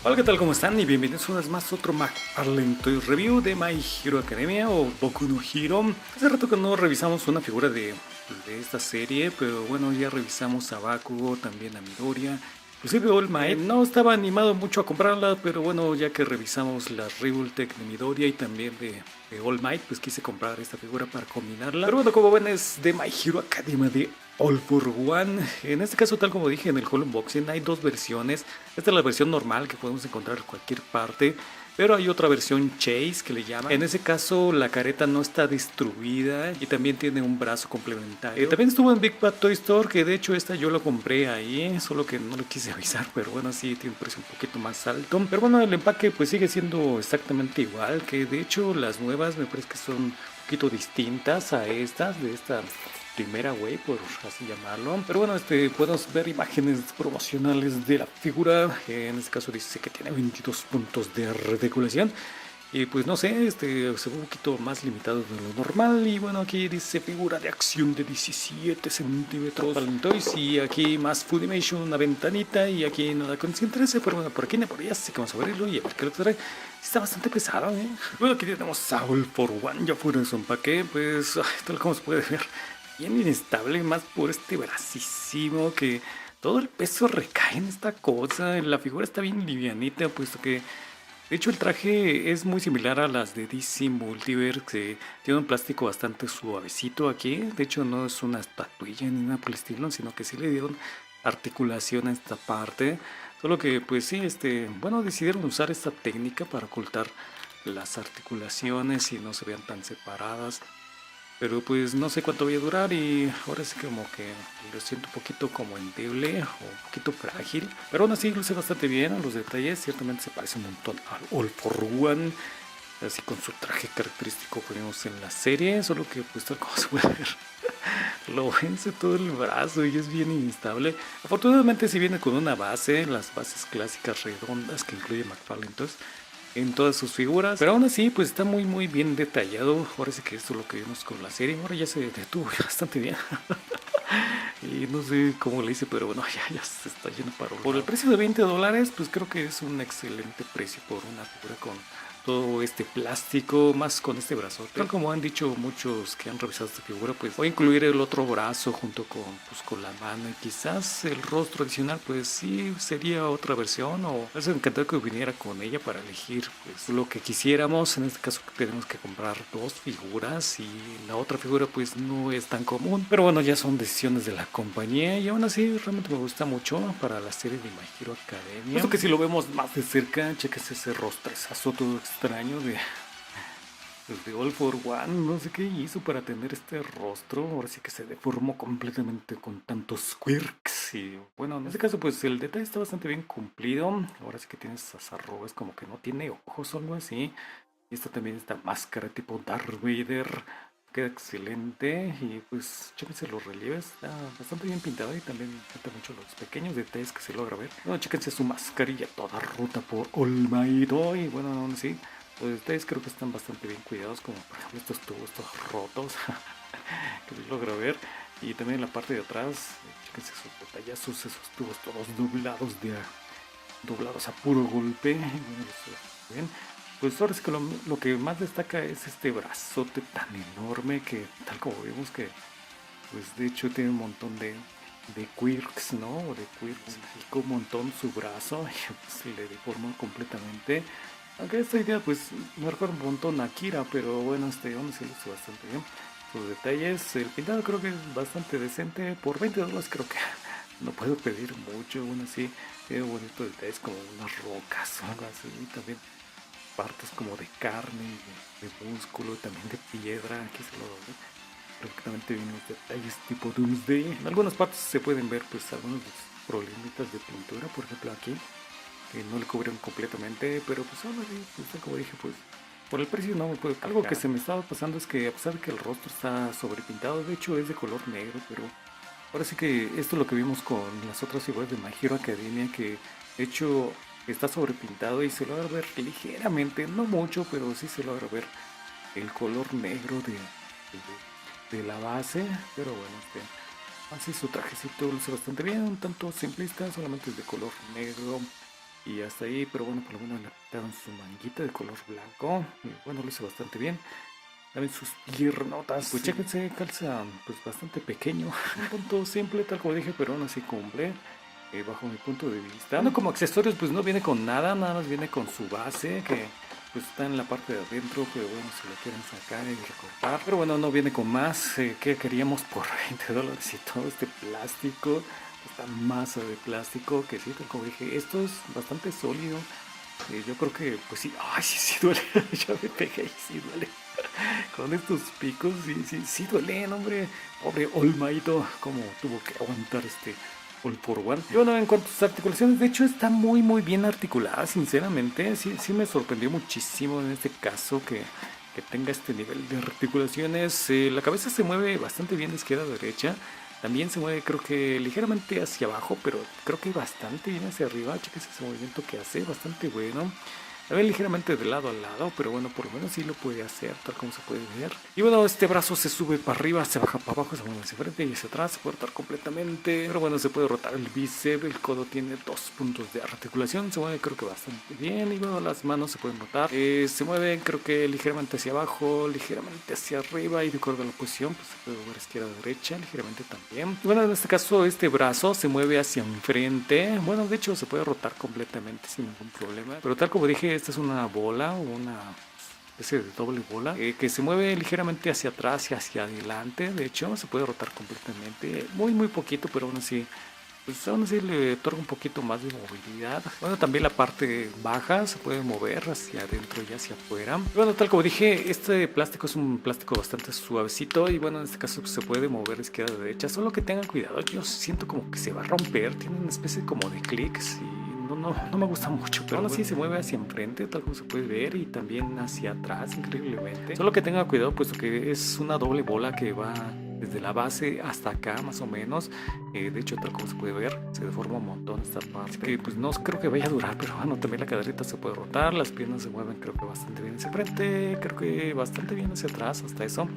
Hola, ¿qué tal? ¿Cómo están? Y bienvenidos una vez más a otro McFarlane Toys Review de My Hero Academia o Boku no Hero. Hace rato que no revisamos una figura de esta serie, pero bueno, ya revisamos a Bakugo, también a Midoriya. Inclusive All Might. No estaba animado mucho a comprarla, pero bueno, ya que revisamos la Revoltech de Midoriya y también de All Might, pues quise comprar esta figura para combinarla. Pero bueno, como ven, es de My Hero Academia de All for One. En este caso, tal como dije en el Holo Unboxing, hay dos versiones. Esta es la versión normal que podemos encontrar en cualquier parte, pero hay otra versión Chase que le llaman. En ese caso la careta no está destruida y también tiene un brazo complementario. También estuvo en Big Bad Toy Store, que de hecho esta yo la compré ahí, solo que no le quise avisar, pero bueno, sí tiene un precio un poquito más alto. Pero bueno, el empaque pues sigue siendo exactamente igual, que de hecho las nuevas me parece que son un poquito distintas a estas, de esta primera wave, por así llamarlo. Pero bueno, podemos ver imágenes promocionales de la figura. En este caso dice que tiene 22 puntos de reticulación. Y pues no sé, se ve un poquito más limitado de lo normal. Y bueno, aquí dice figura de acción de 17 centímetros. Toys, y aquí más Funimation, una ventanita. Y aquí nada con 113. Pero bueno, por aquí no por allá, así que vamos a verlo y a ver qué lo trae. Está bastante pesado, ¿eh? Bueno, aquí tenemos a All for One. Ya fuera en su empaque, pues tal como se puede ver, bien inestable, más por este bracísimo que todo el peso recae en esta cosa. La figura está bien livianita, puesto que de hecho el traje es muy similar a las de DC Multiverse, que tiene un plástico bastante suavecito aquí. De hecho no es una estatuilla ni nada por el estilo, sino que sí le dieron articulación a esta parte. Solo que pues sí, bueno, decidieron usar esta técnica para ocultar las articulaciones y no se vean tan separadas. Pero pues no sé cuánto voy a durar y ahora sí como que lo siento un poquito como endeble o un poquito frágil. Pero aún así luce bastante bien, los detalles ciertamente se parece un montón al All for One. Así con su traje característico que vimos en la serie, solo que pues tal como se puede ver, lo vence todo el brazo y es bien instable. Afortunadamente si viene con una base, las bases clásicas redondas que incluye McFarlane entonces en todas sus figuras, pero aún así pues está muy bien detallado. Ahora sí que esto es lo que vimos con la serie, ahora ya se detuvo bastante bien. Y no sé cómo le hice, pero bueno, ya se está yendo para un lado. Por el precio de $20, pues creo que es un excelente precio por una figura con todo este plástico, más con este brazote. Tal como han dicho muchos que han revisado esta figura, pues voy a incluir el otro brazo junto con la mano y quizás el rostro adicional, pues sí sería otra versión, o me encantaría que viniera con ella para elegir pues lo que quisiéramos. En este caso tenemos que comprar dos figuras y la otra figura pues no es tan común, pero bueno, ya son decisiones de la compañía y aún así realmente me gusta mucho para la serie de My Hero Academia. Esto que si lo vemos más de cerca, cheques ese rostrezazo todo extraño de All for One. No sé qué hizo para tener este rostro, ahora sí que se deformó completamente con tantos quirks. Y bueno, en este caso pues el detalle está bastante bien cumplido. Ahora sí que tiene esas arrugas como que no tiene ojos o algo así. Y esta también, esta máscara tipo Darth Vader, queda excelente. Y pues chéquense los relieves, está bastante bien pintado y también me encanta mucho los pequeños detalles que se logra ver. Bueno, chéquense su mascarilla toda rota por Olmaido. Y bueno, aún así los detalles creo que están bastante bien cuidados, como por ejemplo estos tubos todos rotos que se logra ver. Y también en la parte de atrás, chéquense sus detallazos, esos tubos todos doblados a puro golpe. Y bueno, eso bien. Pues ahora es que lo que más destaca es este brazote tan enorme que tal como vemos que pues de hecho tiene un montón de quirks, ¿no? O de quirks, y con un montón su brazo y pues le deformó completamente. Aunque esta idea pues me recuerda un montón a Akira, pero bueno, aún así lo hizo bastante bien. Sus detalles, el pintado creo que es bastante decente, por $20 creo que no puedo pedir mucho, aún así tiene bonitos detalles como unas rocas o algo así, también partes como de carne, de músculo, también de piedra. Aquí se lo ve perfectamente bien los detalles tipo Doomsday. En algunas partes se pueden ver pues algunos problemitas de pintura, por ejemplo aquí, que no le cubrieron completamente, pero pues ahora sí, pues, como dije, pues por el precio no me puedo quejar. Algo que se me estaba pasando es que a pesar de que el rostro está sobrepintado, de hecho es de color negro, pero ahora sí que esto es lo que vimos con las otras figuras de My Hero Academia, que de hecho está sobrepintado y se logra ver ligeramente, no mucho, pero sí se logra ver el color negro de la base. Pero bueno, así su trajecito luce bastante bien, un tanto simplista, solamente es de color negro y hasta ahí, pero bueno, por lo menos le pintaron su manguita de color blanco, y bueno, lo hizo bastante bien. También sus piernotas, pues chéquense, calza pues bastante pequeño, un punto simple tal como dije, pero aún así cumple, bajo mi punto de vista. Bueno, como accesorios pues no viene con nada, nada más viene con su base, que pues está en la parte de adentro, pero bueno, si lo quieren sacar y recortar, pero bueno, no viene con más. Que queríamos por $20 y todo este plástico, esta masa de plástico, que sí, como dije, esto es bastante sólido. Yo creo que pues sí, ay, sí duele, ya me pegué y sí duele. Con estos picos, sí duelen, hombre. Pobre Olmaito, como tuvo que aguantar este All for One. Y bueno, en cuanto a sus articulaciones, de hecho está muy bien articulada, sinceramente. Sí me sorprendió muchísimo en este caso que tenga este nivel de articulaciones. La cabeza se mueve bastante bien de izquierda a derecha. También se mueve, creo que ligeramente hacia abajo, pero creo que bastante bien hacia arriba. Cheques ese movimiento que hace, bastante bueno. A ver, ligeramente de lado a lado, pero bueno, por lo menos sí lo puede hacer, tal como se puede ver. Y bueno, este brazo se sube para arriba, se baja para abajo, se mueve hacia frente y hacia atrás, se puede rotar completamente. Pero bueno, se puede rotar el bíceps, el codo tiene 2 puntos de articulación, se mueve creo que bastante bien. Y bueno, las manos se pueden rotar, se mueven creo que ligeramente hacia abajo, ligeramente hacia arriba, y de acuerdo a la posición, pues se puede mover izquierda a derecha, ligeramente también. Y bueno, en este caso, este brazo se mueve hacia enfrente. Bueno, de hecho se puede rotar completamente sin ningún problema. Pero tal como dije, esta es una bola o una especie de doble bola que se mueve ligeramente hacia atrás y hacia adelante. De hecho, se puede rotar completamente, muy poquito, pero aún así, pues aún así le otorga un poquito más de movilidad. Bueno, también la parte baja se puede mover hacia adentro y hacia afuera. Bueno, tal como dije, este plástico es un plástico bastante suavecito y bueno, en este caso pues, se puede mover de izquierda a derecha. Solo que tengan cuidado, yo siento como que se va a romper, tiene una especie como de clics y no me gusta mucho, pero aún así se mueve hacia enfrente, tal como se puede ver, y también hacia atrás, increíblemente. Solo que tenga cuidado, puesto que es una doble bola que va desde la base hasta acá, más o menos. De hecho, tal como se puede ver, se deforma un montón esta parte, que pues no creo que vaya a durar, pero bueno, también la caderita se puede rotar, las piernas se mueven creo que bastante bien hacia frente, creo que bastante bien hacia atrás, hasta eso.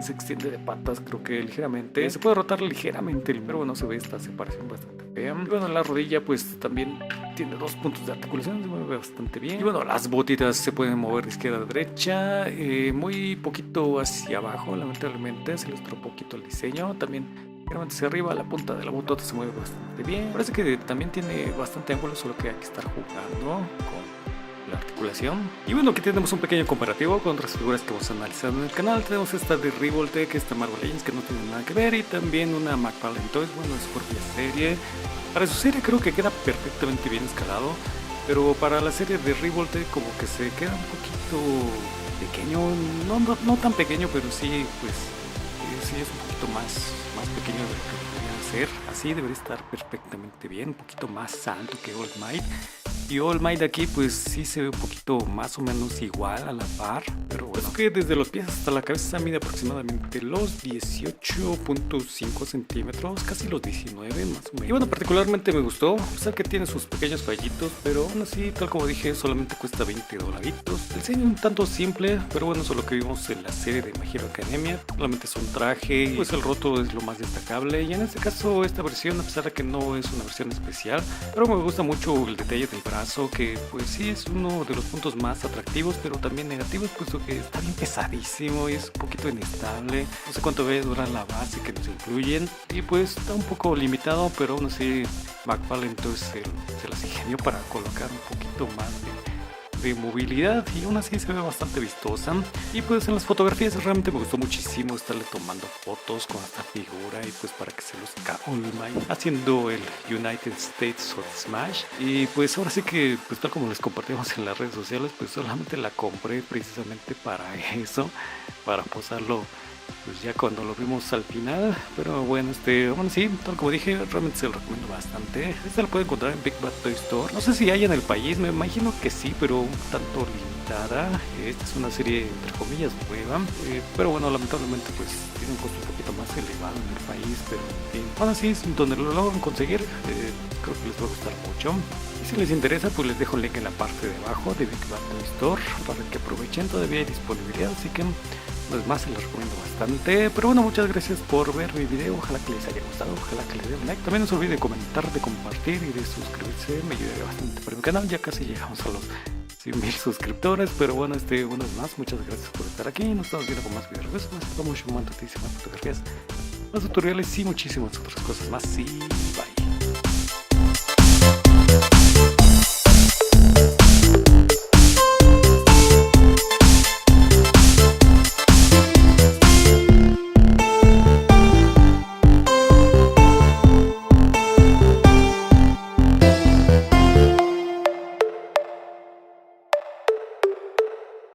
Se extiende de patas, creo que ligeramente, se puede rotar ligeramente, pero bueno, se ve esta separación bastante fea. Y bueno, la rodilla pues también tiene 2 puntos de articulación, se mueve bastante bien. Y bueno, las botitas se pueden mover de izquierda a derecha, muy poquito hacia abajo, lamentablemente, se les tropó un poquito el diseño. También ligeramente hacia arriba, la punta de la botota se mueve bastante bien. Parece que también tiene bastante ángulo, solo que hay que estar jugando con la articulación. Y bueno, aquí tenemos un pequeño comparativo con otras figuras que hemos analizado en el canal. Tenemos esta de Revoltech, esta Marvel Legends, que no tiene nada que ver, y también una McFarlane Toys, bueno, es por propia serie. Para su serie creo que queda perfectamente bien escalado, pero para la serie de Revoltech como que se queda un poquito pequeño, no tan pequeño, pero sí, pues sí es un poquito más pequeño de lo que debería ser. Así debería estar perfectamente bien, un poquito más alto que All Might. Y All Might aquí pues sí se ve un poquito más o menos igual, a la par, pero bueno, que desde los pies hasta la cabeza mide aproximadamente los 18.5 centímetros, casi los 19 más o menos. Y bueno, particularmente me gustó, a pesar que tiene sus pequeños fallitos, pero aún así, tal como dije, solamente cuesta $20. El diseño un tanto simple, pero bueno, eso es lo que vimos en la serie de My Hero Academia. Solamente es un traje y pues el roto es lo más destacable, y en este caso esta versión, a pesar de que no es una versión especial, pero me gusta mucho el detalle del brazo, que pues sí es uno de los puntos más atractivos, pero también negativos, puesto que está bien pesadísimo y es un poquito inestable. No sé cuánto va a durar la base que nos incluyen, y pues está un poco limitado, pero aún así McFarlane entonces se las ingenió para colocar un poquito más de movilidad, y aún así se ve bastante vistosa. Y pues en las fotografías realmente me gustó muchísimo estarle tomando fotos con esta figura, y pues para que se luzca All Might haciendo el United States of Smash. Y pues ahora sí que, pues tal como les compartimos en las redes sociales, pues solamente la compré precisamente para eso, para posarlo pues ya cuando lo vimos al final. Pero bueno, bueno, sí, tal como dije, realmente se lo recomiendo bastante. Esta lo puede encontrar en Big Bad Toy Store. No sé si hay en el país, me imagino que sí, pero un tanto limitada. Esta es una serie entre comillas nueva, pero bueno, lamentablemente pues tiene un costo un poquito más elevado en el país, pero en fin, bueno, sí, donde lo logran conseguir, creo que les va a gustar mucho. Y si les interesa, pues les dejo el link en la parte de abajo de Big Bad Toy Store para que aprovechen. Todavía hay disponibilidad, así que Una vez más se los recomiendo bastante. Pero bueno, muchas gracias por ver mi video. Ojalá que les haya gustado, ojalá que les den like. También no se olviden de comentar, de compartir y de suscribirse. Me ayudaría bastante para mi canal. Ya casi llegamos a los 100,000 suscriptores. Pero bueno, una vez más, muchas gracias por estar aquí. Nos estamos viendo con más videos, más promotion, más noticias, más fotografías, más tutoriales y muchísimas otras cosas más. Y bye.